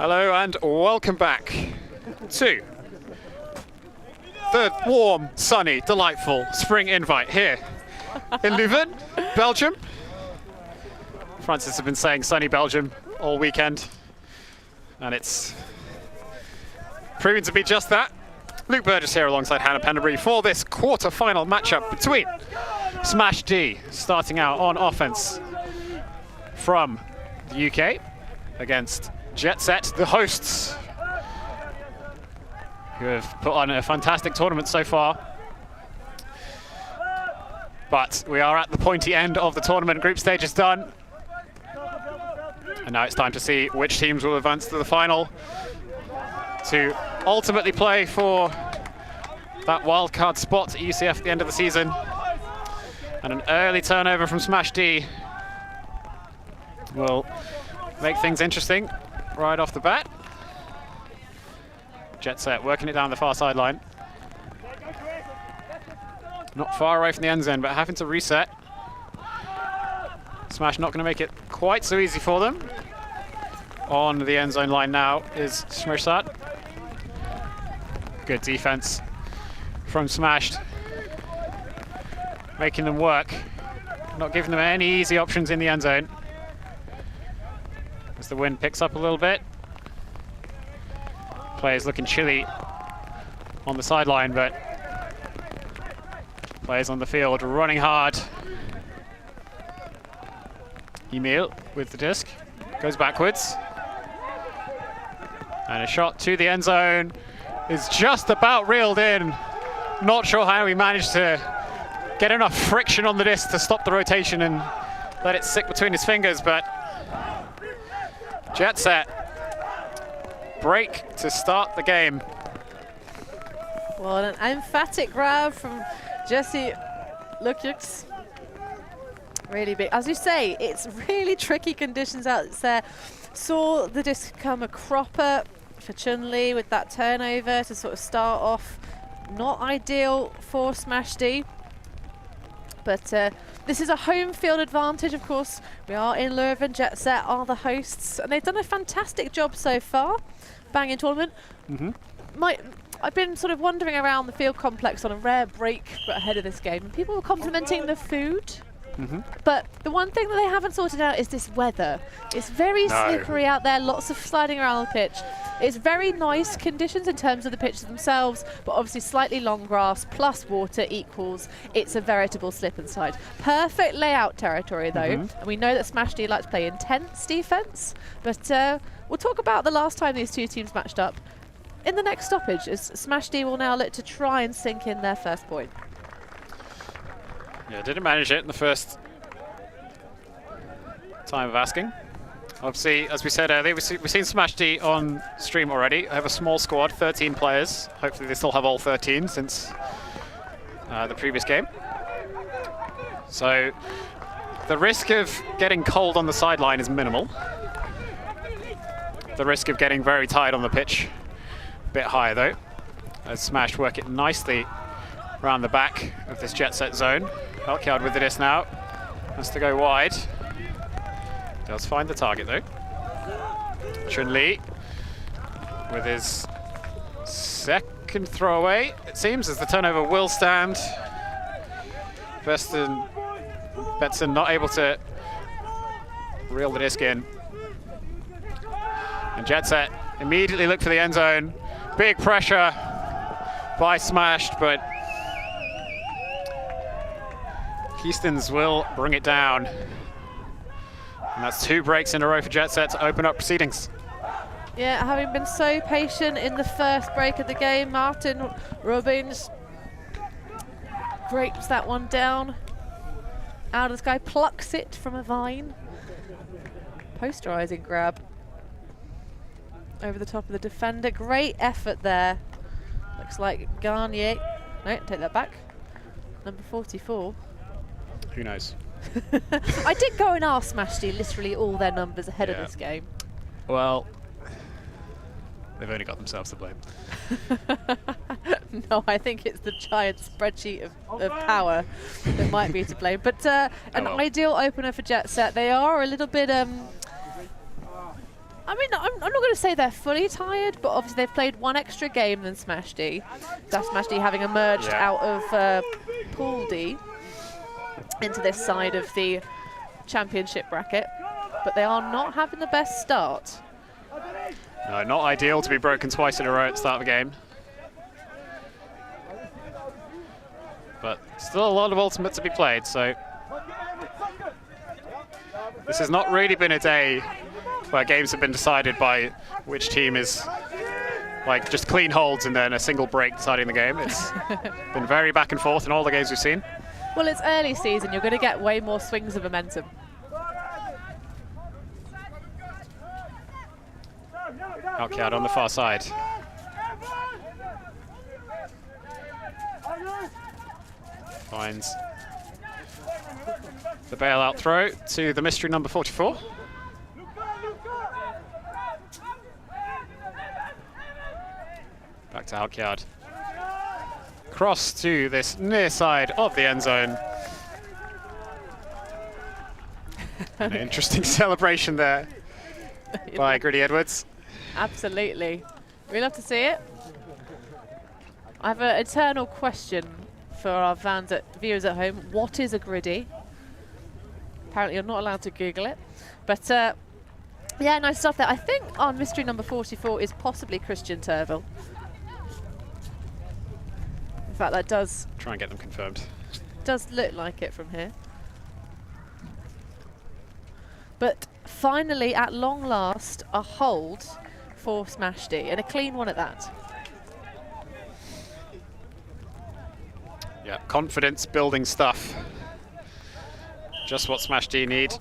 Hello and welcome back to the warm, sunny, delightful spring invite here in Leuven, Belgium. Francis has been saying sunny Belgium all weekend, and it's proving to be just that. Luke Burgess here alongside Hannah Penderbury for this quarter-final matchup between Smash D, starting out on offense from the UK, against Jetset, the hosts, who have put on a fantastic tournament so far. But we are at the pointy end of the tournament. Group stage is done. And now it's time to see which teams will advance to the final to ultimately play for that wildcard spot at UCF at the end of the season. And an early turnover from Smash D will make things interesting right off the bat. Jetset working it down the far sideline. Not far away from the end zone, but having to reset. Smash not going to make it quite so easy for them. On the end zone line now is Smirsad. Good defense from Smashed. Making them work. Not giving them any easy options in the end zone. As the wind picks up a little bit. Players looking chilly on the sideline, but players on the field running hard. Emil with the disc, goes backwards. And a shot to the end zone is just about reeled in. Not sure how he managed to get enough friction on the disc to stop the rotation and let it stick between his fingers, but Jetset break to start the game. Well, an emphatic grab from Jesse Lukics. Really big. As you say, it's really tricky conditions out there. Saw the disc come a cropper for Chun-Li with that turnover to sort of start off. Not ideal for Smash D. But this is a home field advantage, of course. We are in Leuven, Jetset are the hosts, and they've done a fantastic job so far. Banging tournament. I've been sort of wandering around the field complex on a rare break ahead of this game, and people were complimenting the food. But the one thing that they haven't sorted out is this weather. It's very slippery out there, lots of sliding around the pitch. It's very nice conditions in terms of the pitches themselves, but obviously slightly long grass plus water equals it's a veritable slip and slide. Perfect layout territory though, and we know that Smash D like to play intense defense, but we'll talk about the last time these two teams matched up in the next stoppage, as Smash D will now look to try and sink in their first point. Yeah, didn't manage it in the first time of asking. Obviously, as we said earlier, we've seen Smash D on stream already. I have a small squad, 13 players. Hopefully they still have all 13 since the previous game. So the risk of getting cold on the sideline is minimal. The risk of getting very tired on the pitch, a bit higher though. As Smash work it nicely around the back of this Jetset zone. Wildcard with the disc now. Has to go wide. Does find the target though. Chun-Li with his second throwaway, it seems, as the turnover will stand. Betson not able to reel the disc in. And Jetset immediately look for the end zone. Big pressure by Smashed, but Keystons will bring it down. And that's 2 breaks in a row for Jetset to open up proceedings. Yeah, having been so patient in the first break of the game, Martin Robbins breaks that one down. Out of the sky, plucks it from a vine. Posterizing grab. Over the top of the defender. Great effort there. Looks like Garnier. No, take that back. Number 44. Who knows? I did go and ask Smash D literally all their numbers ahead of this game. Well, they've only got themselves to blame. No, I think it's the giant spreadsheet of power that might be to blame. But an ideal opener for Jetset. They are a little bit I mean, I'm not going to say they're fully tired, but obviously they've played one extra game than Smash D. That's Smash D having emerged out of Pool D into this side of the championship bracket. But they are not having the best start. No, not ideal to be broken twice in a row at the start of a game. But still a lot of ultimate to be played, so this has not really been a day where games have been decided by which team is like just clean holds and then a single break deciding the game. It's been very back and forth in all the games we've seen. Well, it's early season. You're going to get way more swings of momentum. Alkiad on the far side. Finds the bailout throw to the mystery number 44. Back to Alkiad. Cross to this near side of the end zone. An interesting celebration there by Gritty Edwards. Absolutely. We love to see it. I have an eternal question for our viewers at home. What is a griddy? Apparently you're not allowed to Google it. But yeah, nice stuff there. I think our mystery number 44 is possibly Christian Turville. In fact, that does... Try and get them confirmed. Does look like it from here. But finally, at long last, a hold for Smash D, and a clean one at that. Yeah, confidence building stuff. Just what Smash D need.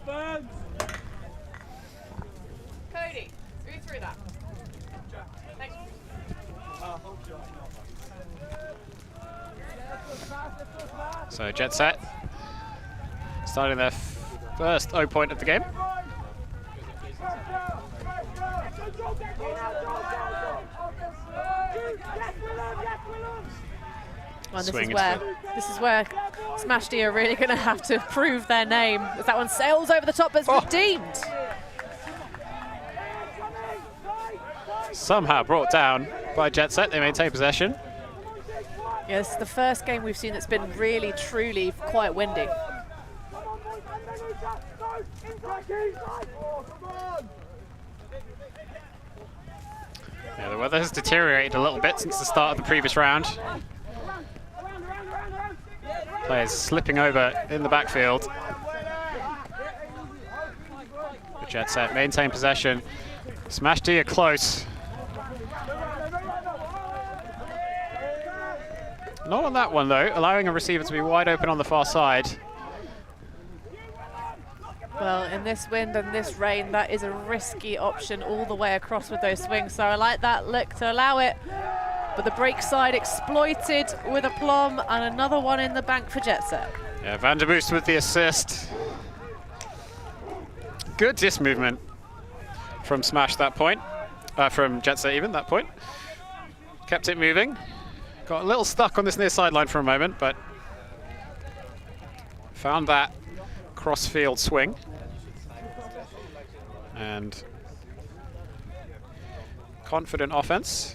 Cody, read through that. Thanks. So Jetset starting their first O point of the game. Well, this is where Smash D are really going to have to prove their name. As that one sails over the top, but it's redeemed. Somehow brought down by Jetset. They maintain possession. Yes, yeah, the first game we've seen that's been really, truly quite windy. Yeah, the weather has deteriorated a little bit since the start of the previous round. Players slipping over in the backfield. The Jetset maintain possession. Smash D are close. Not on that one though, allowing a receiver to be wide open on the far side. Well, in this wind and this rain, that is a risky option all the way across with those swings. So I like that look to allow it. But the break side exploited with aplomb, and another one in the bank for Jetset. Yeah, Vanderboost with the assist. Good disc movement from Smash that point. From Jetset even, that point. Kept it moving. Got a little stuck on this near sideline for a moment, but found that cross-field swing. And confident offense.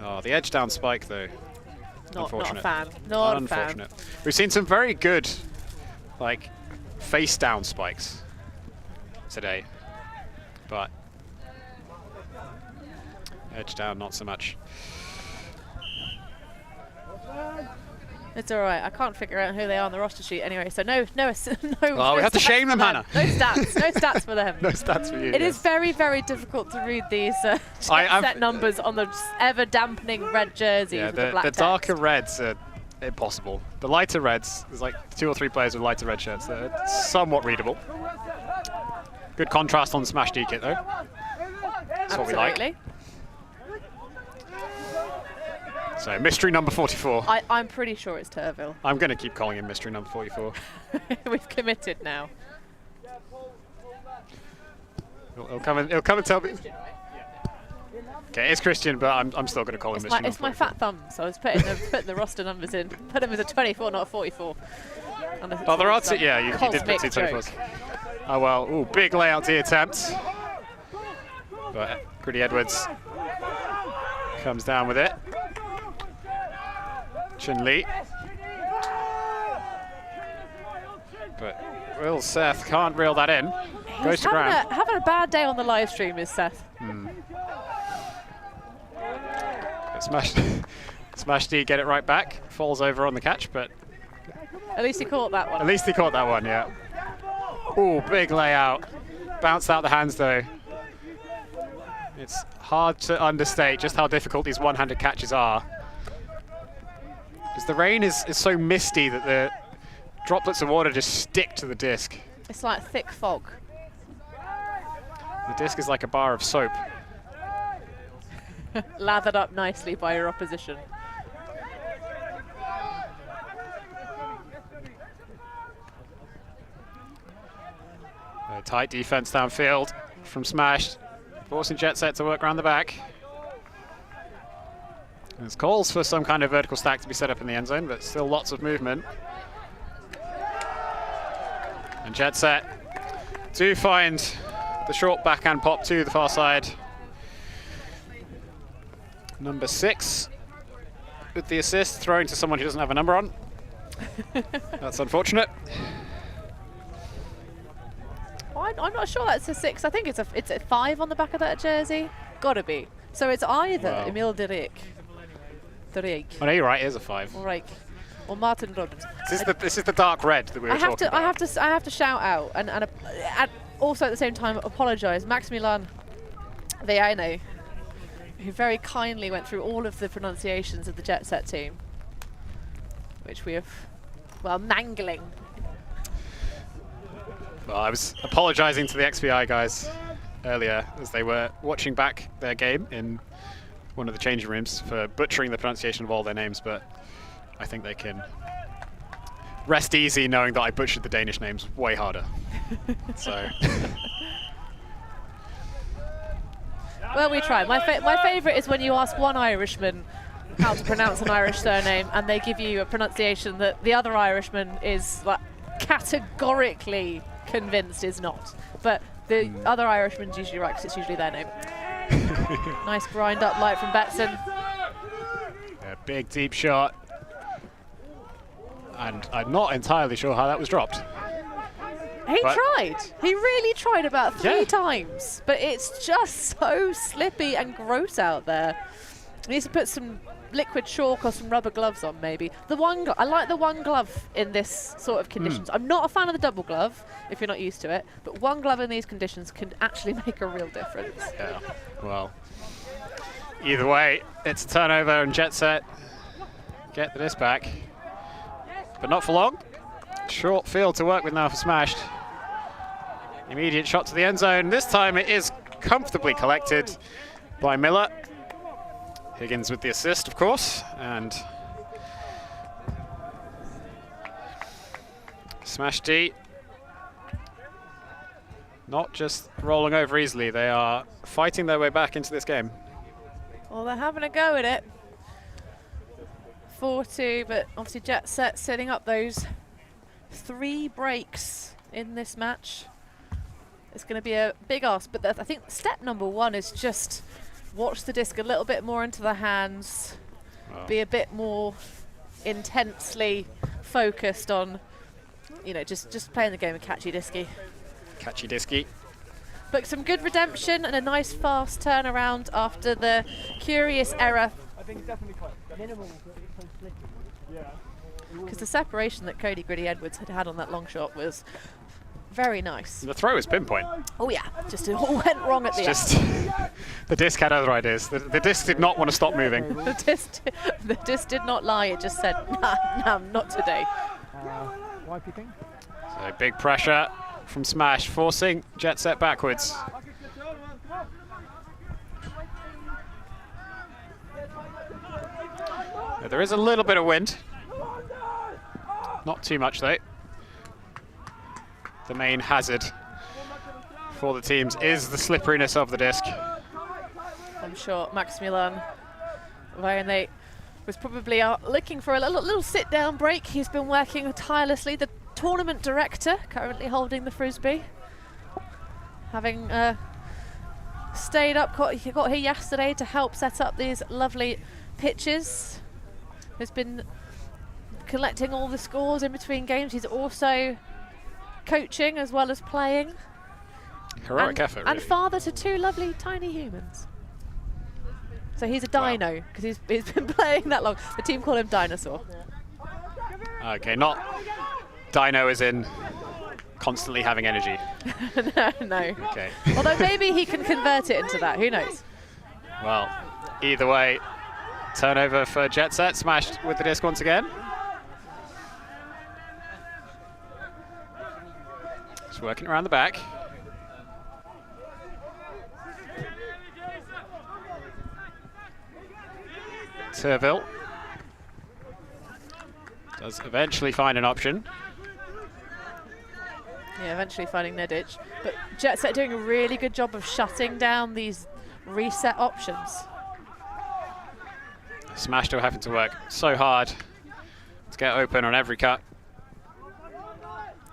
Oh, the edge down spike though. Unfortunate. Not a fan. Not unfortunate. We've seen some very good, like, face down spikes today, but edge down not so much. It's all right. I can't figure out who they are on the roster sheet anyway. So no. Oh, we have to shame them, Hannah. No stats. No stats for them. No stats for you. It is very, very difficult to read these set numbers on the ever dampening red jerseys with the black the text. darker reds are impossible. The lighter reds, there's like 2 or 3 players with lighter red shirts. They're somewhat readable. Good contrast on the Smash D kit though. That's Absolutely. what we like. So mystery number 44. I'm pretty sure it's Turville. I'm going to keep calling him mystery number 44. We've committed now. He'll come and tell me. Okay, it's Christian, but I'm still going to call him mystery number 44. It's my fat thumb, so I was putting the roster numbers in. Put him as a 24, not a 44. Oh, there are two. Yeah, you did put 2 24s. Oh well, ooh, big layout D attempt. But Gritty Edwards comes down with it. Chun Li. But Will Seth can't reel that in. Goes to ground. Having a bad day on the live stream is Seth. Smash D get it right back. Falls over on the catch, but at least he caught that one. At least he caught that one, yeah. Ooh, big layout. Bounced out the hands though. It's hard to understate just how difficult these one-handed catches are. Because the rain is so misty that the droplets of water just stick to the disc. It's like thick fog. The disc is like a bar of soap. Lathered up nicely by your opposition. A tight defense downfield from Smash, forcing Jetset to work around the back. There's calls for some kind of vertical stack to be set up in the end zone, but still lots of movement. And Jetset do find the short backhand pop to the far side. Number 6 with the assist, throwing to someone who doesn't have a number on. That's unfortunate. I'm not sure that's a 6. I think it's a 5 on the back of that jersey. Gotta be. So it's either Emil Dirick. Oh no, you're right. It is a 5. Or Martin Robbins. This is the dark red that we were talking about. I have to shout out and also at the same time apologise. Maximilian Viano, who very kindly went through all of the pronunciations of the Jetset team, which we have, well, mangling. Well, I was apologising to the XBI guys earlier as they were watching back their game in one of the changing rooms for butchering the pronunciation of all their names, but I think they can rest easy knowing that I butchered the Danish names way harder. So. Well, we try. My favourite is when you ask one Irishman how to pronounce an Irish surname and they give you a pronunciation that the other Irishman is like categorically convinced is not. But the other Irishman's usually right because it's usually their name. Nice grind up light from Betson. A big deep shot. And I'm not entirely sure how that was dropped. He tried. He really tried about 3 times. But it's just so slippy and gross out there. He needs to put some liquid chalk or some rubber gloves on, maybe. I like the one glove in this sort of conditions. I'm not a fan of the double glove, if you're not used to it. But one glove in these conditions can actually make a real difference. Yeah, well, either way, it's a turnover and Jetset get the disc back. But not for long. Short field to work with now for Smashed. Immediate shot to the end zone. This time it is comfortably collected by Miller. Higgins with the assist, of course, and Smash D not just rolling over easily, they are fighting their way back into this game. Well, they're having a go at it. 4-2, but obviously Jetset setting up those 3 breaks in this match. It's going to be a big ask, but I think step number 1 is just watch the disc a little bit more into the hands, be a bit more intensely focused on, you know, just playing the game of catchy disky. Catchy disky. But some good redemption and a nice fast turnaround after the curious error. I think it's definitely quite minimal. Because the separation that Cody Gritty Edwards had on that long shot was very nice. The throw was pinpoint. Oh yeah, just it all went wrong at the end. The disc had other ideas. The disc did not want to stop moving. The disc did not lie, it just said, nah, not today. Why picking? So big pressure from Smash, forcing Jetset backwards. There is a little bit of wind. Not too much though. The main hazard for the teams is the slipperiness of the disc. I'm sure Maximilian Vianney was probably looking for a little sit-down break. He's been working tirelessly. The tournament director currently holding the Frisbee. having stayed up, got here yesterday to help set up these lovely pitches. Has been collecting all the scores in between games. He's also coaching as well as playing. Heroic effort, really. And father to 2 lovely tiny humans. So he's a dino, because he's been playing that long. The team call him Dinosaur. Okay, not dino as in constantly having energy. No. Okay. Although maybe he can convert it into that, who knows? Well, either way, turnover for Jetset, smashed with the disc once again. Just working around the back. Turville does eventually find an option. Yeah, eventually finding their ditch. But Jetset doing a really good job of shutting down these reset options. Smash still having to work so hard to get open on every cut.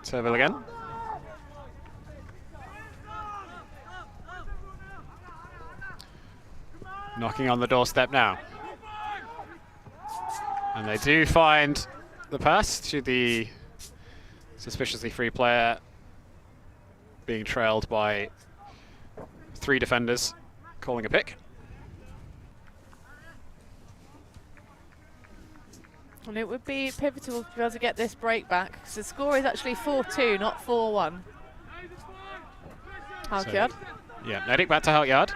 Turville again. Knocking on the doorstep now. And they do find the pass to the suspiciously free player, being trailed by 3 defenders, calling a pick. And it would be pivotal to be able to get this break back, because the score is actually 4-2, not 4-1. Halkyard. So, yeah, Medic back to Halkyard.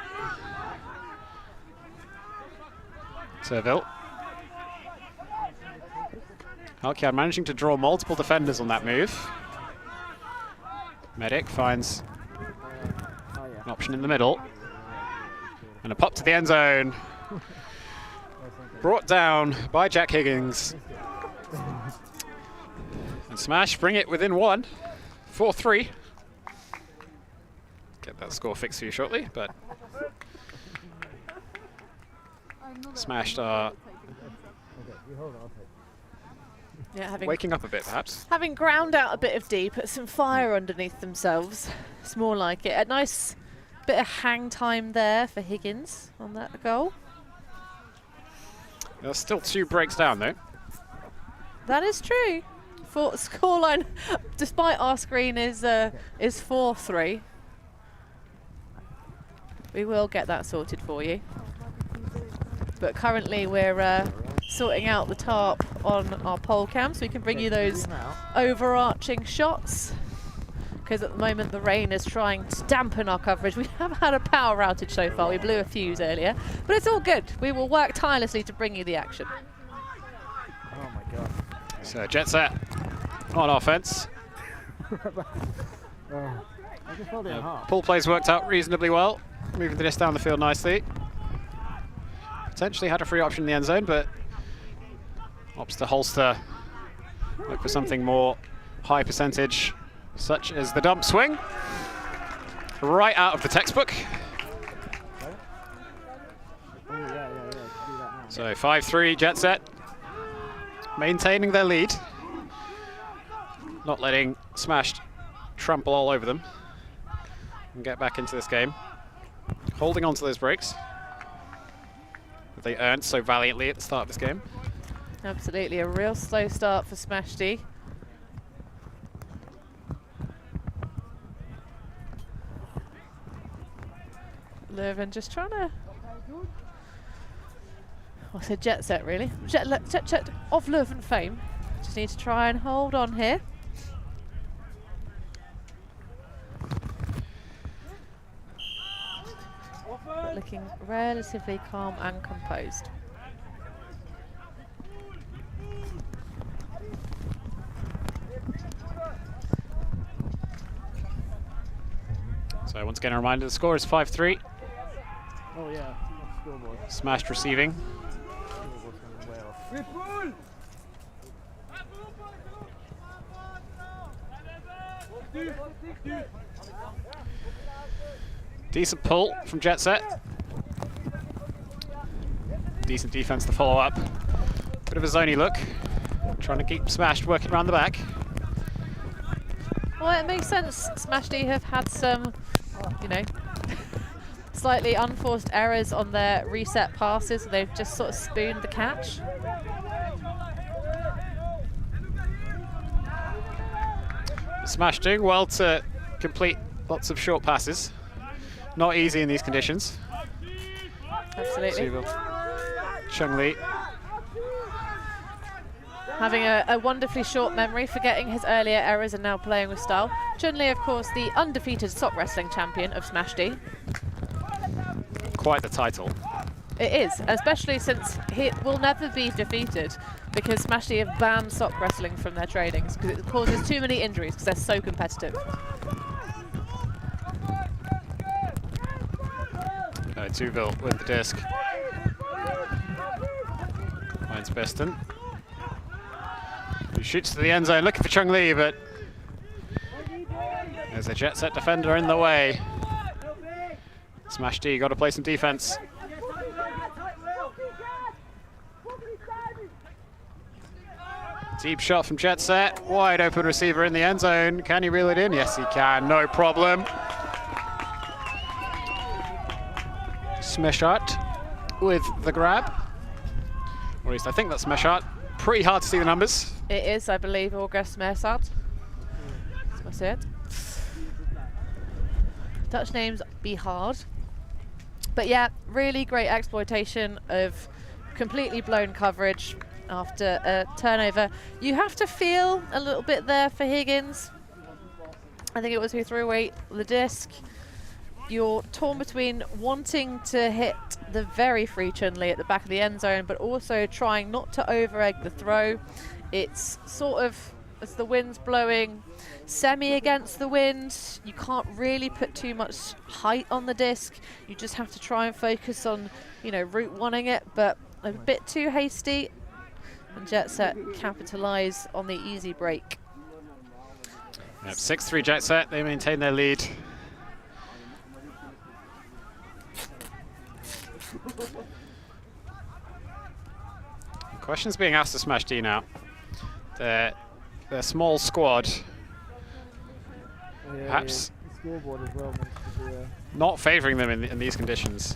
Turville. Halkyard managing to draw multiple defenders on that move. Medic finds an option in the middle. And a pop to the end zone. Brought down by Jack Higgins. And Smash bring it within 1. 4-3. Get that score fixed for you shortly, but Smashed are waking up a bit, perhaps. Having ground out a bit of D, put some fire underneath themselves. It's more like it. A nice bit of hang time there for Higgins on that goal. There's still 2 breaks down, though. That is true. Scoreline, despite our screen, is 4-3. We will get that sorted for you. But currently we're sorting out the tarp on our pole cam so we can bring you those overarching shots. Because at the moment the rain is trying to dampen our coverage. We have had a power outage so far. We blew a fuse earlier. But it's all good. We will work tirelessly to bring you the action. Oh my god. So Jetset on offense. I just held it in half. Pull plays worked out reasonably well. Moving the disc down the field nicely. Potentially had a free option in the end zone, but opts to holster. Look for something more high percentage, such as the dump swing. Right out of the textbook. So 5-3 Jetset. Maintaining their lead. Not letting Smashed trample all over them. And get back into this game. Holding on to those breaks that they earned so valiantly at the start of this game. Absolutely, a real slow start for Smash D. Leuven just trying to... I said Jetset, really. Jetset of Leuven fame. Just need to try and hold on here. But looking relatively calm and composed. So once again, a reminder, the score is 5-3. Oh yeah, scoreboard. Smashed receiving. Decent pull from Jetset. Decent defense to follow up. Bit of a zony look. Trying to keep Smashed working around the back. Well, it makes sense. Smash D have had some you know, slightly unforced errors on their reset passes. So they've just sort of spooned the catch. Smash doing well to complete lots of short passes. Not easy in these conditions. Absolutely. Chung Lee. Having a wonderfully short memory, forgetting his earlier errors and now playing with style. Chun Li, of course, the undefeated sock wrestling champion of Smash D. Quite the title. It is, especially since he will never be defeated because Smash D have banned sock wrestling from their trainings because it causes too many injuries because they're so competitive. Tuville with the disc. Finds Beston. Who shoots to the end zone looking for Chung Lee, but there's a Jetset defender in the way. Smash D got to play some defense. Deep shot from Jetset. Wide open receiver in the end zone. Can he reel it in? Yes, he can. No problem. Smeshart with the grab. Or at least I think that's Smeshart. Pretty hard to see the numbers. It is, I believe, August Smeshart. That's it. Dutch names be hard. But yeah, really great exploitation of completely blown coverage after a turnover. You have to feel a little bit there for Higgins. I think it was who threw away the disc. You're torn between wanting to hit the very free Chun Li at the back of the end zone, but also trying not to over-egg the throw. It's sort of, as the wind's blowing semi against the wind, you can't really put too much height on the disc. You just have to try and focus on, you know, route one-ing it, but a bit too hasty. And Jetset capitalise on the easy break. Yep, 6-3 Jetset, they maintain their lead. Questions being asked of Smash D now. Their small squad, perhaps the scoreboard as well not favouring them in these conditions.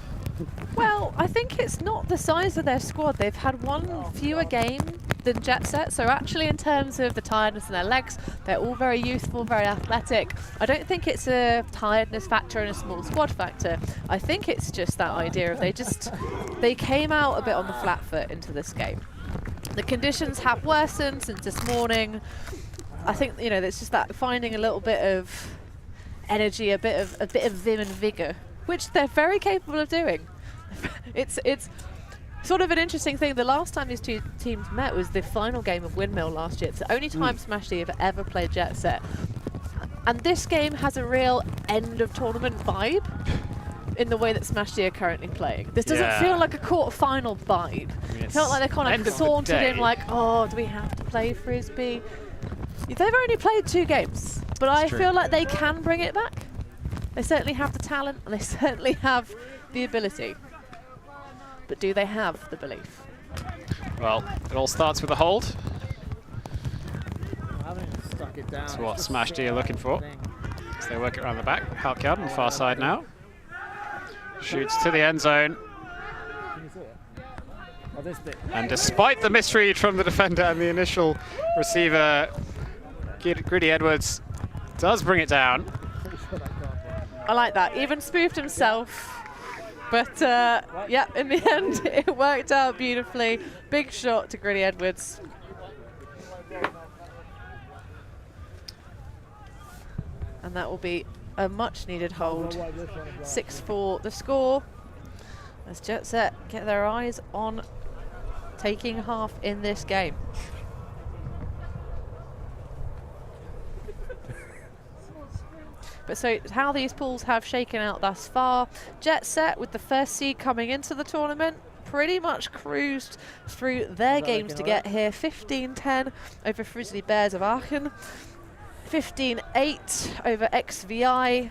Well, I think it's not the size of their squad. They've had one fewer game than Jetset, so actually in terms of the tiredness in their legs, they're all very youthful, very athletic. I don't think it's a tiredness factor and a small squad factor. I think it's just that idea of they came out a bit on the flat foot into this game. The conditions have worsened since this morning. I think, you know, it's just that finding a little bit of energy, a bit of vim and vigour, which they're very capable of doing. It's sort of an interesting thing. The last time these two teams met was the final game of Windmill last year. It's the only time Smash D have ever played Jetset. And this game has a real end of tournament vibe in the way that Smash D are currently playing. This doesn't feel like a quarter-final vibe. It felt like they kind of sauntered in like, oh, do we have to play Frisbee? They've only played 2 games, but I feel like they can bring it back. They certainly have the talent and they certainly have the ability. But do they have the belief? Well, it all starts with a hold. Stuck it down. That's what Smash D are looking for. So they work it around the back. Halkyard on the far side now. Shoots to the end zone. And despite the misread from the defender and the initial receiver, Gritty Edwards does bring it down. I like that. Even spoofed himself. But yeah, in the end, it worked out beautifully. Big shot to Gritty Edwards. And that will be a much needed hold. 6-4 the score as Jetset get their eyes on taking half in this game. But so how these pools have shaken out thus far, Jetset with the first seed coming into the tournament pretty much cruised through their games to get here. 15-10 over Frisbee Bears of Aachen, 15-8 over XVI,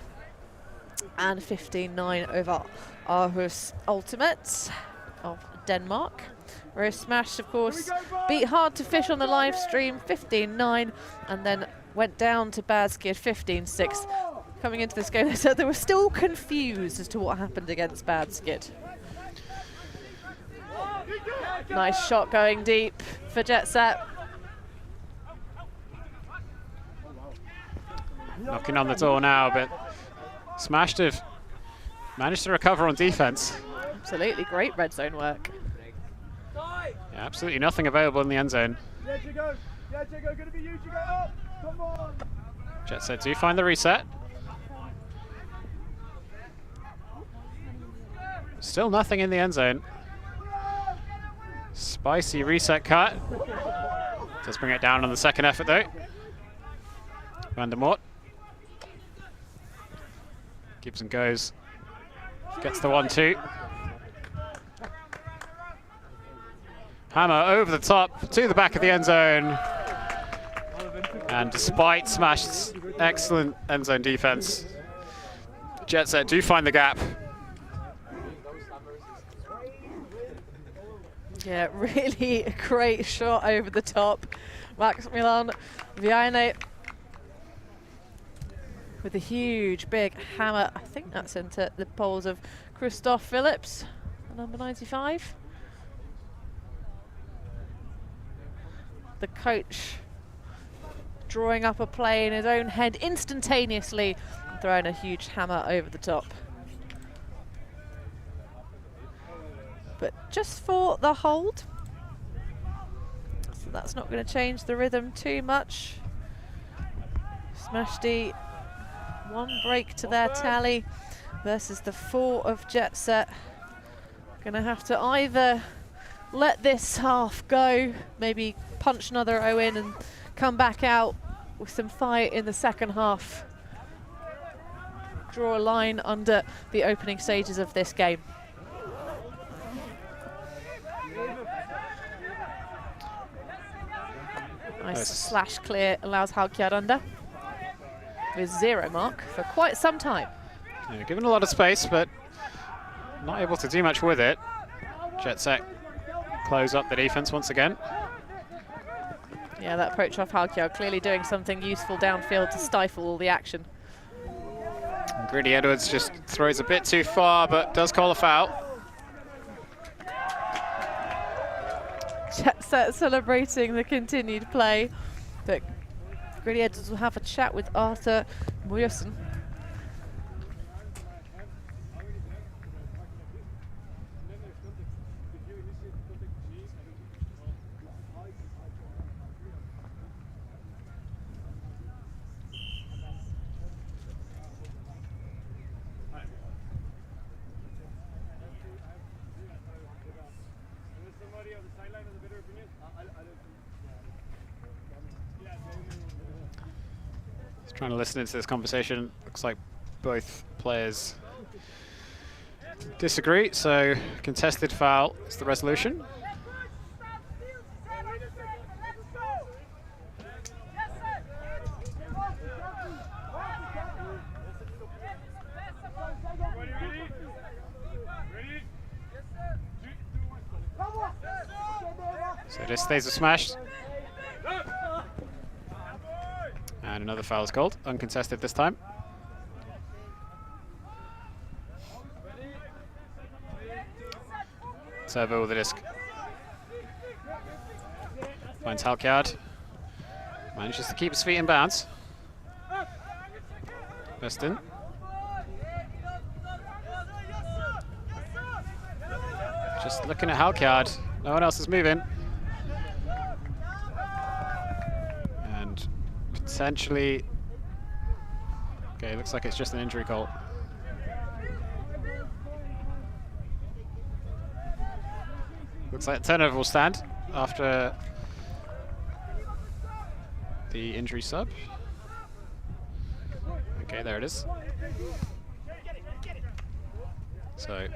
and 15-9 over Aarhus Ultimate of Denmark. Whereas Smash, of course, beat Hard to Fish on the live stream 15-9 and then went down to Badskid 15-6. coming into this game, they said they were still confused as to what happened against Bad Skid. Nice shot going deep for Jetset. Knocking on the door now, but Smashed have managed to recover on defense. Absolutely great red zone work. Yeah, absolutely nothing available in the end zone. Jetset do find the reset. Still nothing in the end zone. Spicy reset cut. Does bring it down on the second effort though. Van der Moort. Gives and goes. Gets the 1-2. Hammer over the top to the back of the end zone. And despite Smashed's excellent end zone defense, Jetset do find the gap. Yeah, really a great shot over the top. Maximilian Vianney with a huge, big hammer. I think that's into the poles of Christoph Phillips, number 95. The coach drawing up a play in his own head instantaneously, and throwing a huge hammer over the top. But just for the hold, so that's not going to change the rhythm too much. Smashed one break to their tally versus the 4 of Jetset. Going to have to either let this half go, maybe punch another O in and come back out with some fight in the second half. Draw a line under the opening stages of this game. Nice slash clear allows Halkjad under with 0 mark for quite some time. Yeah, given a lot of space, but not able to do much with it. Jetset close up the defense once again. Yeah, that approach off Halkjad clearly doing something useful downfield to stifle all the action. And Greedy Edwards just throws a bit too far, but does call a foul. Jetset celebrating the continued play, but Greedy Edwards will have a chat with Arthur Muyerson. Trying to listen into this conversation. Looks like both players disagree, so contested foul is the resolution. So this stays a smash. And another foul is called, uncontested this time. Servo with the disc. Finds Halkjad. Manages to keep his feet in bounds. Weston. Just looking at Halkjad. No one else is moving. And potentially, okay, looks like it's just an injury call. Looks like the turnover will stand after the injury sub. Okay, there it is. So,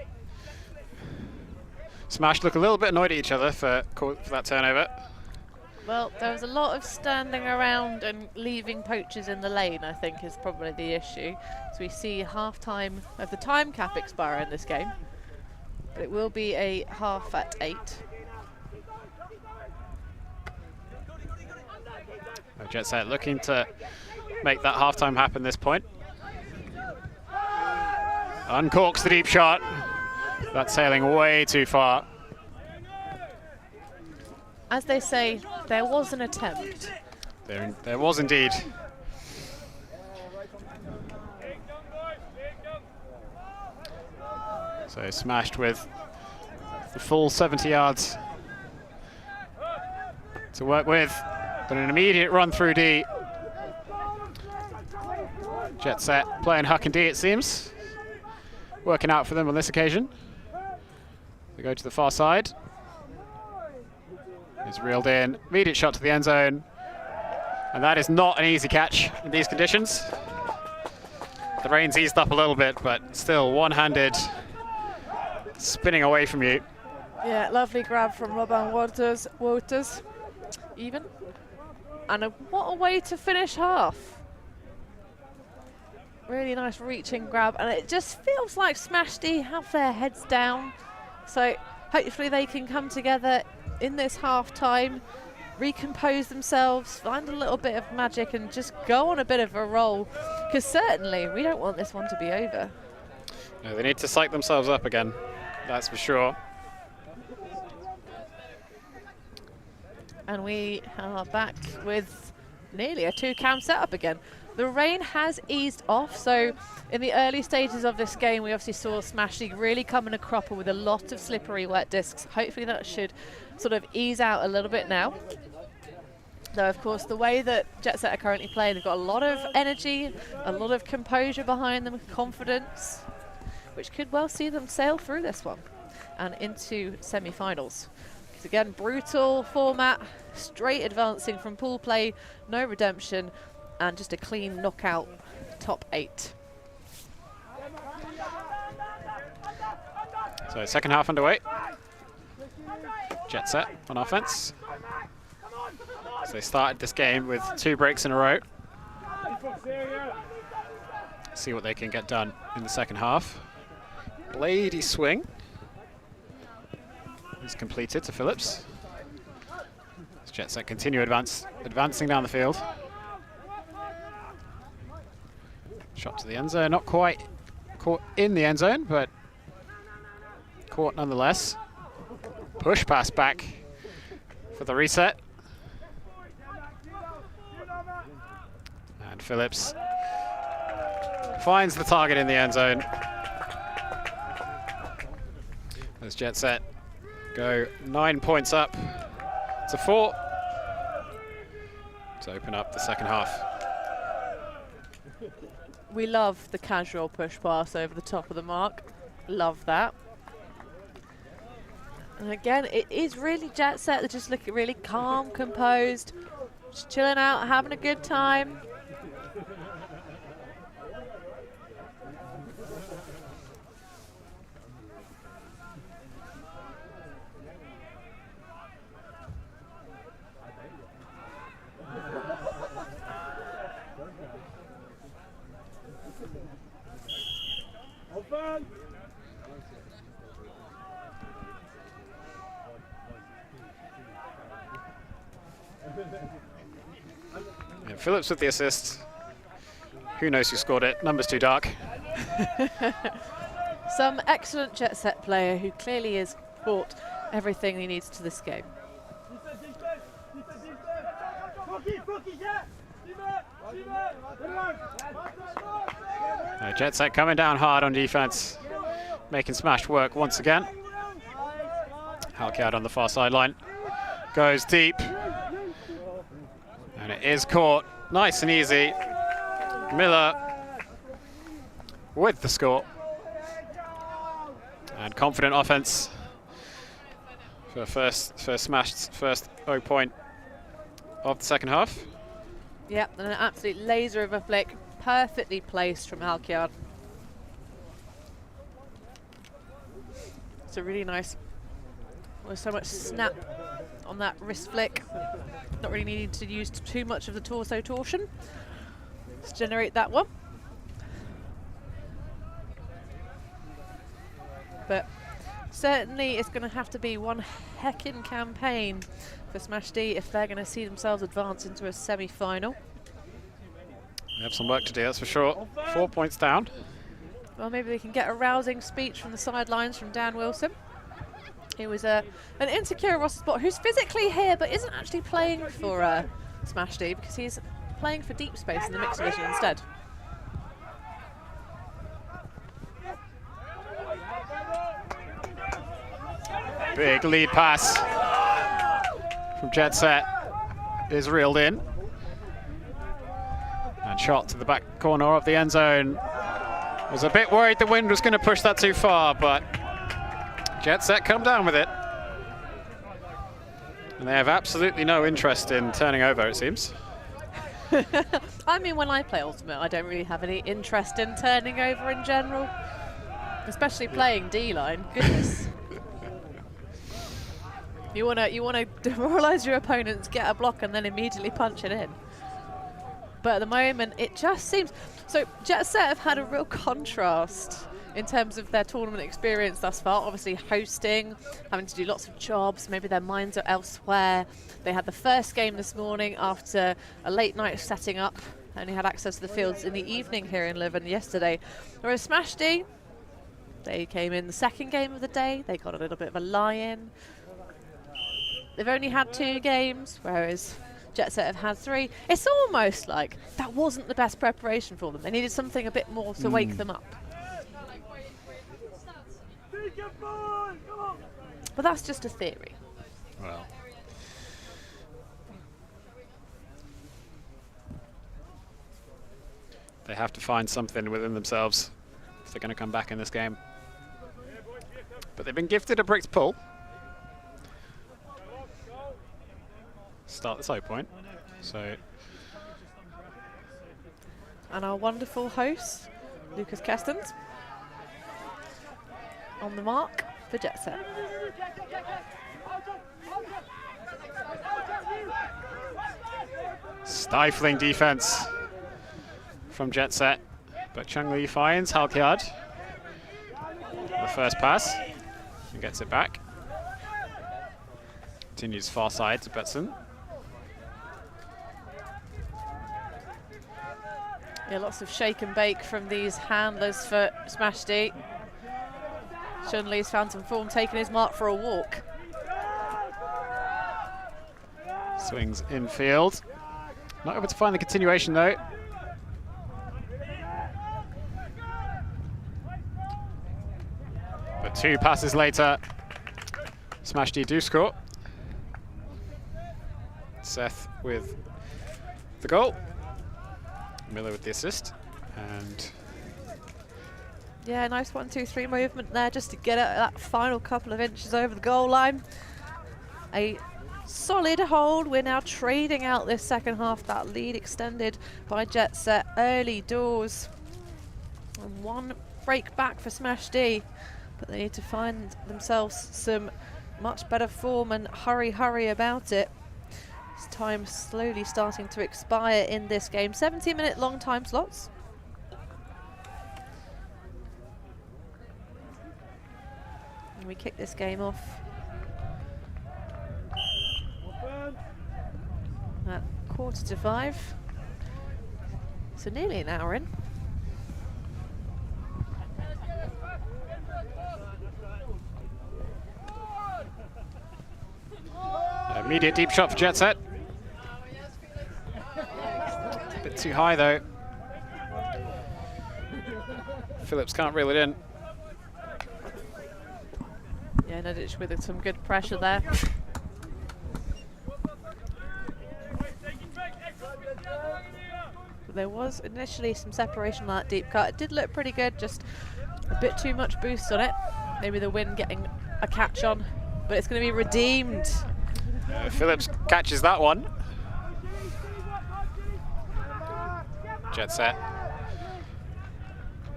Smash look a little bit annoyed at each other for that turnover. Well, there was a lot of standing around and leaving poachers in the lane, I think, is probably the issue. So we see half-time of the time cap expire in this game. But it will be a half at 8. Jetset looking to make that half-time happen this point. Uncorks the deep shot. That's sailing way too far. As they say, there was an attempt. There was indeed. So smashed with the full 70 yards to work with, but an immediate run through D. Jetset playing Huck and D, it seems. Working out for them on this occasion. They go to the far side. It's reeled in, immediate shot to the end zone. And that is not an easy catch in these conditions. The rain's eased up a little bit, but still one-handed, spinning away from you. Yeah, lovely grab from Robin Waters, even. And what a way to finish half. Really nice reaching grab, and it just feels like Smash D have their heads down. So hopefully they can come together in this half time, recompose themselves, find a little bit of magic and just go on a bit of a roll, because certainly we don't want this one to be over. No, they need to psych themselves up again, that's for sure. And we are back with nearly a 2-cam setup again. The rain has eased off, so in the early stages of this game we obviously saw Smash D really come in a cropper with a lot of slippery wet discs. Hopefully that should sort of ease out a little bit now. Though of course the way that Jetset are currently playing, they've got a lot of energy, a lot of composure behind them, confidence, which could well see them sail through this one and into semi-finals. Because again, brutal format, straight advancing from pool play, no redemption, and just a clean knockout top 8. So second half underway. Jetset on offense. So they started this game with 2 breaks in a row. See what they can get done in the second half. Bladey swing is completed to Phillips. Jetset continue advancing down the field. Shot to the end zone, not quite caught in the end zone, but caught nonetheless. Push pass back for the reset. And Phillips finds the target in the end zone. As Jetset go 9 points up to 4 to open up the second half. We love the casual push pass over the top of the mark. Love that. And again, it is really Jetset. They're just looking really calm, composed, just chilling out, having a good time. Yeah, Phillips with the assist. Who knows who scored it? Numbers too dark. Some excellent Jetset player who clearly has brought everything he needs to this game. Jetset coming down hard on defense, making Smash work once again. Halkyard on the far sideline, goes deep, and it is caught nice and easy. Miller with the score, and confident offense for Smash's first 0 point of the second half. Yep, and an absolute laser of a flick, perfectly placed from Halkyard. It's a really nice, there's so much snap on that wrist flick. Not really needing to use too much of the torso torsion to generate that one. But certainly it's going to have to be one heckin' campaign for Smash D if they're going to see themselves advance into a semi-final. We have some work to do, that's for sure. 4 points down. Well, maybe we can get a rousing speech from the sidelines from Dan Wilson. He was an insecure roster spot who's physically here but isn't actually playing for Smash D because he's playing for Deep Space in the mixed division instead. Big lead pass from Jetset is reeled in. And shot to the back corner of the end zone. Was a bit worried the wind was going to push that too far, but Jetset come down with it. And they have absolutely no interest in turning over, it seems. I mean, when I play Ultimate, I don't really have any interest in turning over in general. Especially playing D-line, goodness. You wanna demoralize your opponents, get a block, and then immediately punch it in. But at the moment, it just seems... So Jetset have had a real contrast in terms of their tournament experience thus far. Obviously hosting, having to do lots of jobs, maybe their minds are elsewhere. They had the first game this morning after a late night setting up. Only had access to the fields in the evening here in Leuven yesterday. Whereas Smash D, they came in the second game of the day. They got a little bit of a lie-in. They've only had 2 games, whereas Jetset have had 3. It's almost like that wasn't the best preparation for them. They needed something a bit more to wake them up. But that's just a theory. Well, they have to find something within themselves if they're going to come back in this game. But they've been gifted a brick to pull. Start this high point. So, and our wonderful host, Lucas Kestens, on the mark for Jetset. Stifling defense from Jetset, but Chung Lee finds Halkyard. The first pass and gets it back. Continues far side to Betson. Yeah, lots of shake and bake from these handlers for Smash D. Chun Lee's found some form, taking his mark for a walk. Swings infield. Not able to find the continuation though. But 2 passes later, Smash D do score. Seth with the goal. Miller with the assist. And yeah, nice 1-2-3 movement there just to get it that final couple of inches over the goal line. A solid hold. We're now trading out this second half. That lead extended by Jetset early doors. And 1 break back for Smash D. But they need to find themselves some much better form and hurry about it. It's time slowly starting to expire in this game. 17-minute long time slots. And we kick this game off at 4:45. So nearly an hour in. immediate deep shot for Jetset. A bit too high though. Phillips can't reel it in. Yeah, Nedic with some good pressure there. There was initially some separation on that deep cut. It did look pretty good, just a bit too much boost on it. Maybe the wind getting a catch on, but it's going to be redeemed. Phillips catches that one. Jetset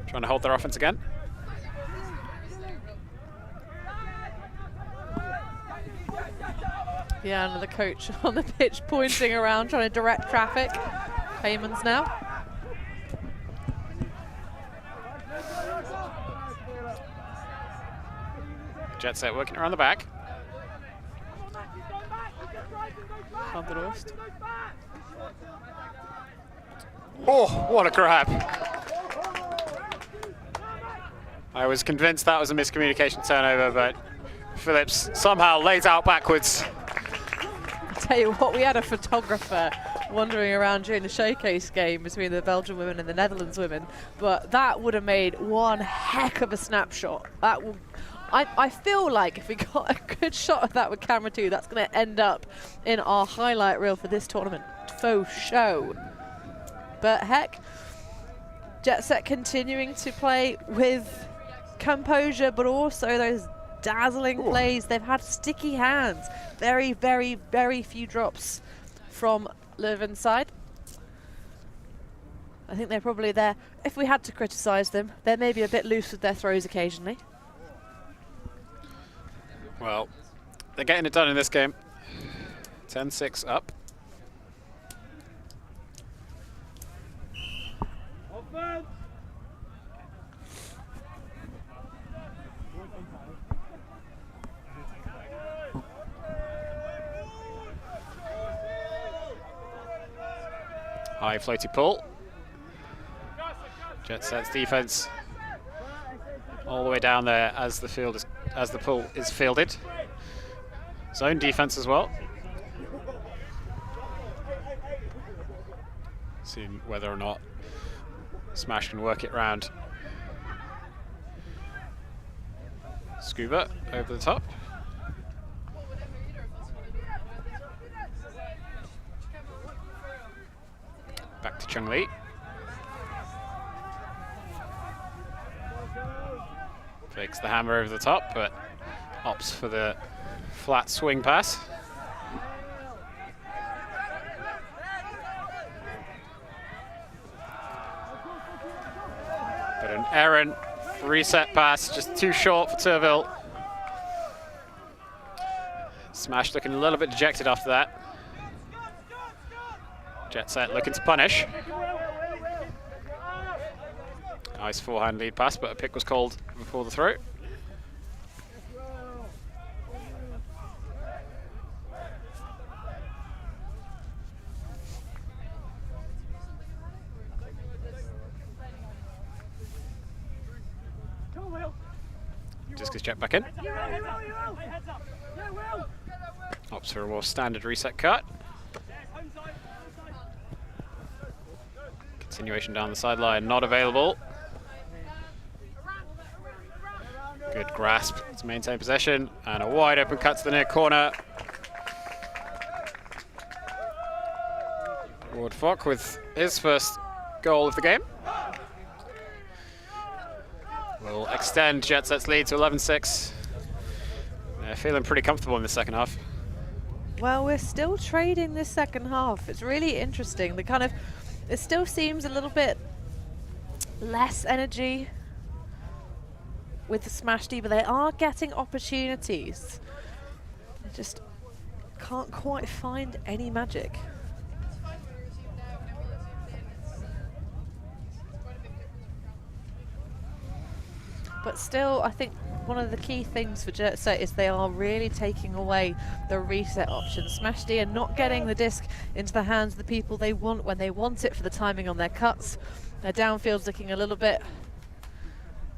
trying to hold their offense again. Yeah, another coach on the pitch pointing around, trying to direct traffic. Paymans now. Jetset working around the back. Oh, what a grab. I was convinced that was a miscommunication turnover, but Phillips somehow lays out backwards. I'll tell you what, we had a photographer wandering around during the showcase game between the Belgian women and the Netherlands women, but that would have made one heck of a snapshot. That will, I feel like if we got a good shot of that with camera 2, that's going to end up in our highlight reel for this tournament. Faux show. But heck, Jetset continuing to play with composure, but also those dazzling plays. They've had sticky hands. Very, very, very few drops from Leuven's side. I think they're probably there. If we had to criticise them, they're maybe a bit loose with their throws occasionally. Well, they're getting it done in this game. 10-6 up. High floaty pull. Jetset's defense all the way down there as the pull is fielded. Zone defense as well. Seeing whether or not Smash can work it round. Scuba over the top. Back to Chung Lee. Fakes the hammer over the top, but opts for the flat swing pass. But an errant reset pass, just too short for Turville. Smash looking a little bit dejected after that. Jetset looking to punish. Nice forehand lead pass, but a pick was called before the throw. Discus jet back in. Opts for a more standard reset cut. Continuation down the sideline, not available. Good grasp to maintain possession, and a wide open cut to the near corner. Ward Fock with his first goal of the game. Will extend Jetset's lead to 11-6. They're feeling pretty comfortable in the second half. Well, we're still trading this second half. It's really interesting. It still seems a little bit less energy with the Smash D, but they are getting opportunities. They just can't quite find any magic. But still, I think one of the key things for Jetset is they are really taking away the reset option. Smash D are not getting the disc into the hands of the people they want when they want it for the timing on their cuts. Their downfield's looking a little bit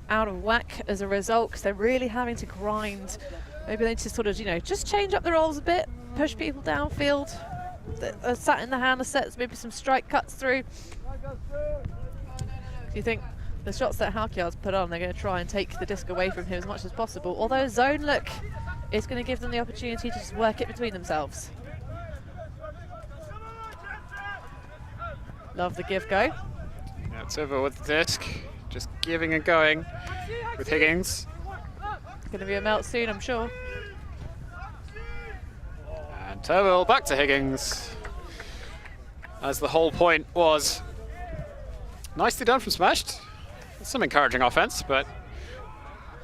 out of whack as a result, because they're really having to grind. Maybe they need to sort of, just change up the roles a bit, push people downfield. They're sat in the hand of sets, maybe some strike cuts through. You think the shots that Halkyard's put on, they're going to try and take the disc away from him as much as possible. Although zone look is going to give them the opportunity to just work it between themselves. Love the give go. Yeah, it's over with the disc, just giving and going with Higgins. It's going to be a melt soon, I'm sure. And Turville back to Higgins. As the whole point was nicely done from Smashed. Some encouraging offense, but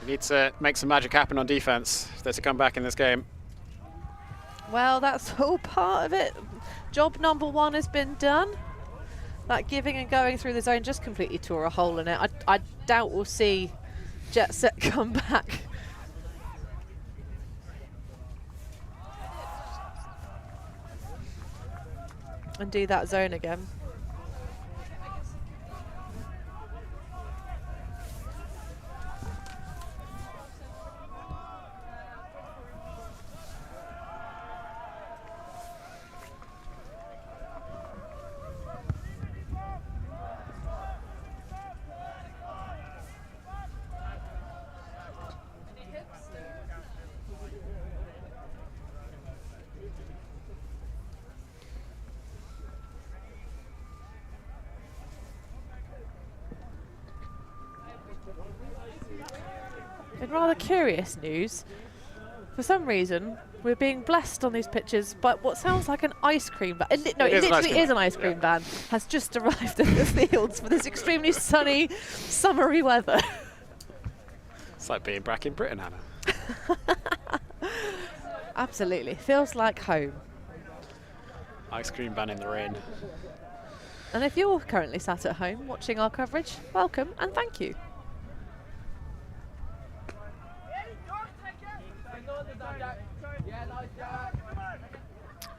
we need to make some magic happen on defense if they're to come back in this game. Well, that's all part of it. Job number one has been done. That giving and going through the zone just completely tore a hole in it. I doubt we'll see Jetset come back. And do that zone again. in rather curious news, for some reason, we're being blessed on these pitches by what sounds like an ice cream van. It literally is an ice cream van. Has just arrived in the fields for this extremely sunny, summery weather. It's like being back in Britain, Hannah. Absolutely. Feels like home. Ice cream van in the rain. And if you're currently sat at home watching our coverage, welcome and thank you.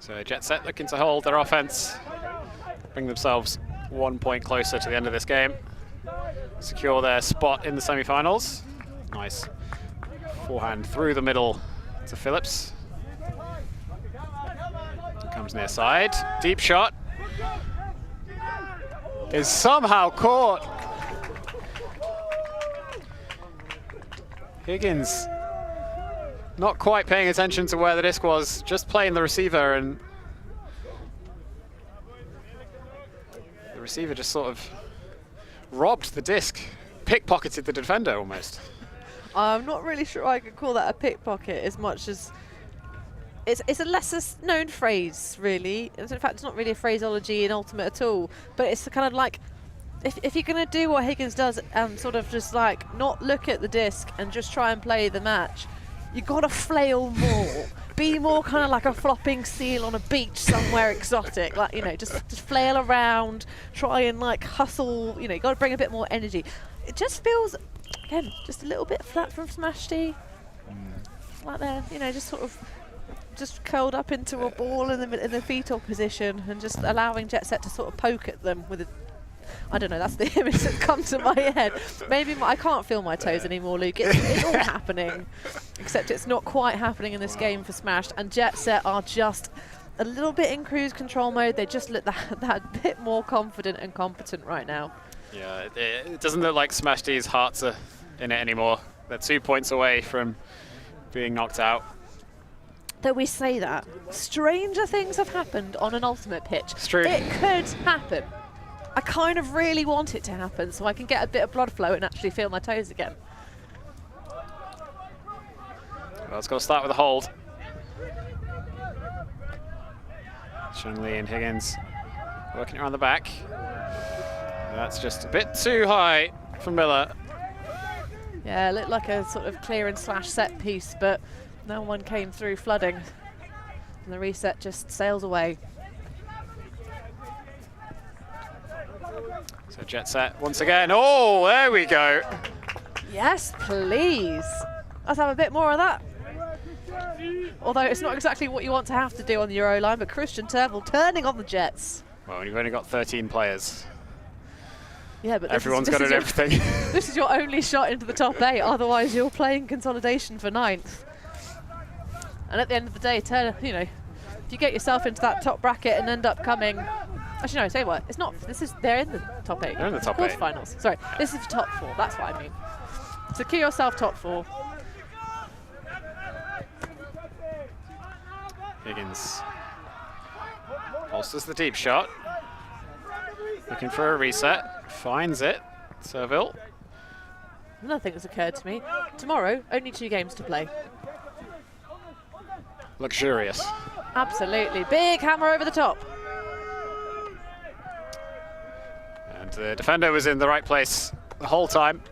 So Jetset looking to hold their offense, bring themselves 1 point closer to the end of this game, secure their spot in the semi-finals. Nice forehand through the middle to Phillips. Comes near side, deep shot. Is somehow caught. Higgins not quite paying attention to where the disc was, just playing the receiver, and the receiver just sort of robbed the disc, pickpocketed the defender almost. I'm not really sure I could call that a pickpocket as much as it's a lesser known phrase, really. In fact, it's not really a phraseology in Ultimate at all, but it's kind of like, if you're going to do what Higgins does and sort of just like not look at the disc and just try and play the match, you got to flail more. Be more kind of like a flopping seal on a beach somewhere exotic. Like, you know, just flail around, try and like hustle, you know, you got to bring a bit more energy. It just feels, again, just a little bit flat from Smash D. Like there, you know, just sort of just curled up into a ball in the fetal position and just allowing Jetset to sort of poke at them with a, I don't know, that's the image that's come to my head. Maybe I can't feel my toes anymore, Luke. It's all happening, except it's not quite happening in this game for Smash, and Jetset are just a little bit in cruise control mode. They just look that bit more confident and competent right now. Yeah, it doesn't look like Smash D's hearts are in it anymore. They're 2 points away from being knocked out. Though we say that, stranger things have happened on an Ultimate pitch. It's true. It could happen. I kind of really want it to happen so I can get a bit of blood flow and actually feel my toes again. Well, it's got to start with a hold. Chun-Li and Higgins working around the back. That's just a bit too high for Miller. Yeah, it looked like a sort of clear and slash set piece, but no one came through flooding. And the reset just sails away. So Jetset once again. Oh, there we go. Yes, please. Let's have a bit more of that. Although it's not exactly what you want to have to do on the Euro line, but Christian Tervel turning on the Jets. Well, you've only got 13 players. Yeah, but everyone's got it, everything. This is your only shot into the top 8, otherwise you're playing consolidation for 9th. And at the end of the day, you know, if you get yourself into that top bracket and end up coming, actually no, say what? It's not. They're in the top 8. They're in the top 8. Quarterfinals. Sorry, this is top 4. That's what I mean. Secure yourself top 4. Higgins bolsters the deep shot. Looking for a reset. Finds it. Serville. Another thing that's occurred to me. Tomorrow, only 2 games to play. Luxurious. Absolutely. Big hammer over the top. And the defender was in the right place the whole time.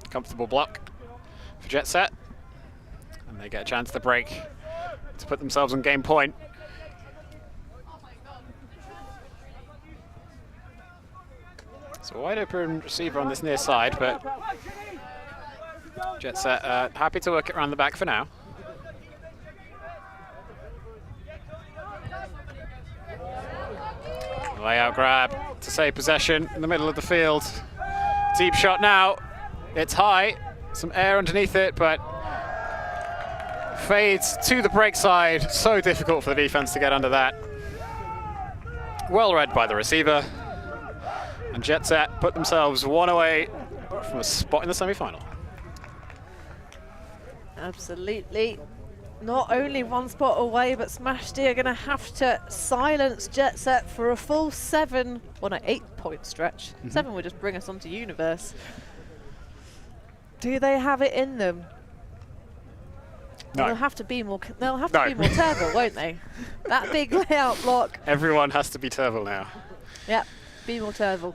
Comfortable block for Jetset. And they get a chance to break to put themselves on game point. So wide open receiver on this near side, but Jetset happy to work it around the back for now. Layout grab to save possession in the middle of the field. Deep shot now. It's high. Some air underneath it, but fades to the break side. So difficult for the defense to get under that. Well read by the receiver. And Jetset put themselves 1 away from a spot in the semi-final. Absolutely. Not only 1 spot away, but Smash D are going to have to silence Jetset for a full 7, well no, 8 point stretch. 7 would just bring us onto Universe. Do they have it in them? No. They'll have to be more. They'll have to be more Turville, won't they? That big layout block. Everyone has to be Turville now. Yep, be more Turville.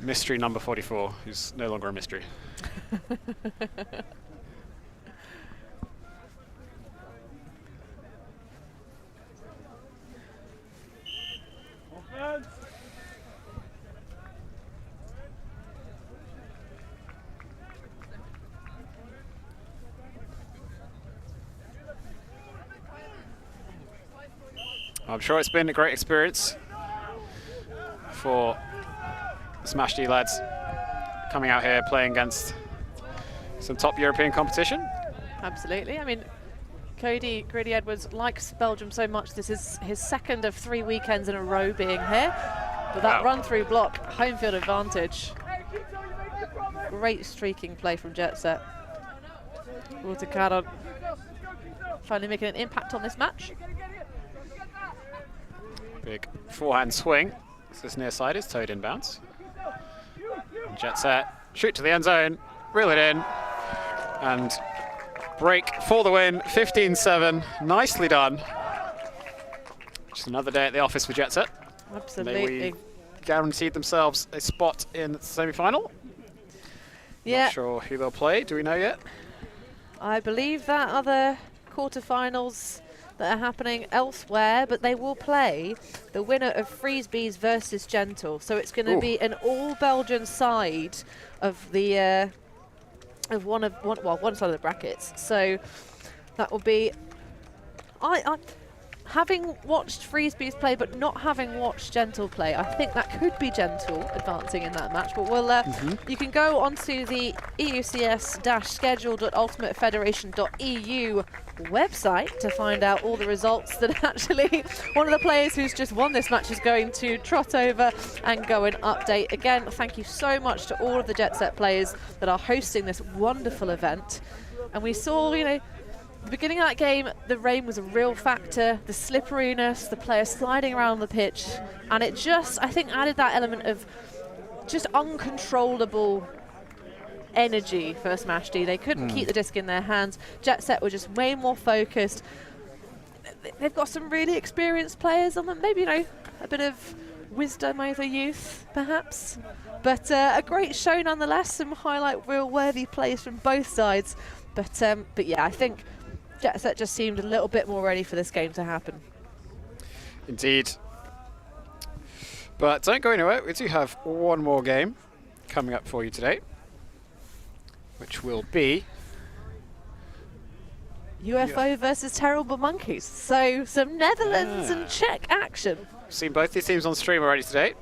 Mystery number 44, who's no longer a mystery. I'm sure it's been a great experience for Smash D lads coming out here playing against some top European competition. Absolutely. I mean, Cody Grady Edwards likes Belgium so much. This is his second of 3 weekends in a row being here. But that run-through block, home field advantage. Great streaking play from Jetset. Wildcard finally making an impact on this match. Big forehand swing. This near side is towed inbounds. Jetset, shoot to the end zone, reel it in, and break for the win, 15-7. Nicely done. Just another day at the office for Jetset. Absolutely. They guaranteed themselves a spot in the semi-final. Yeah. Not sure who they'll play. Do we know yet? I believe that other quarterfinals that are happening elsewhere, but they will play the winner of Frisbee's versus Gentle. So it's going to be an all-Belgian side of the one side of the brackets. So that will be. I having watched Frisbee's play, but not having watched Gentle play, I think that could be Gentle advancing in that match. But we'll you can go onto the eucs-schedule.ultimatefederation.eu website to find out all the results that actually one of the players who's just won this match is going to trot over and go and update. Again, thank you so much to all of the Jetset players that are hosting this wonderful event. And we saw, you know, the beginning of that game, the rain was a real factor, the slipperiness, the players sliding around the pitch, and it just, I think, added that element of just uncontrollable energy for Smash D. They couldn't keep the disc in their hands. Jetset were just way more focused. They've got some really experienced players on them, maybe, you know, a bit of wisdom over youth, perhaps. But a great show nonetheless, some highlight reel-worthy plays from both sides. But yeah, I think Jetset just seemed a little bit more ready for this game to happen. Indeed. But don't go anywhere. We do have one more game coming up for you today, which will be UFO versus Terrible Monkeys. So some Netherlands and Czech action. Seen both these teams on stream already today.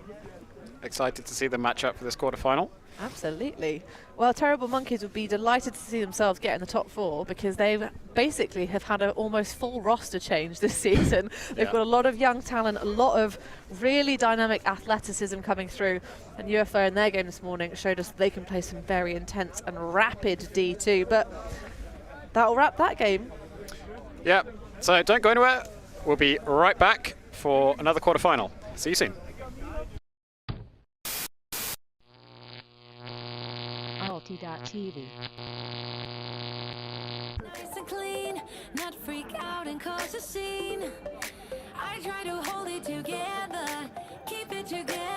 Excited to see them match up for this quarterfinal. Absolutely. Well, Terrible Monkeys would be delighted to see themselves get in the top 4 because they basically have had an almost full roster change this season. They've got a lot of young talent, a lot of really dynamic athleticism coming through. And UFO in their game this morning showed us they can play some very intense and rapid D2. But that'll wrap that game. Yeah, so don't go anywhere. We'll be right back for another quarterfinal. See you soon. ULTI.TV. Nice and clean, not freak out and cause a scene. I try to hold it together, keep it together.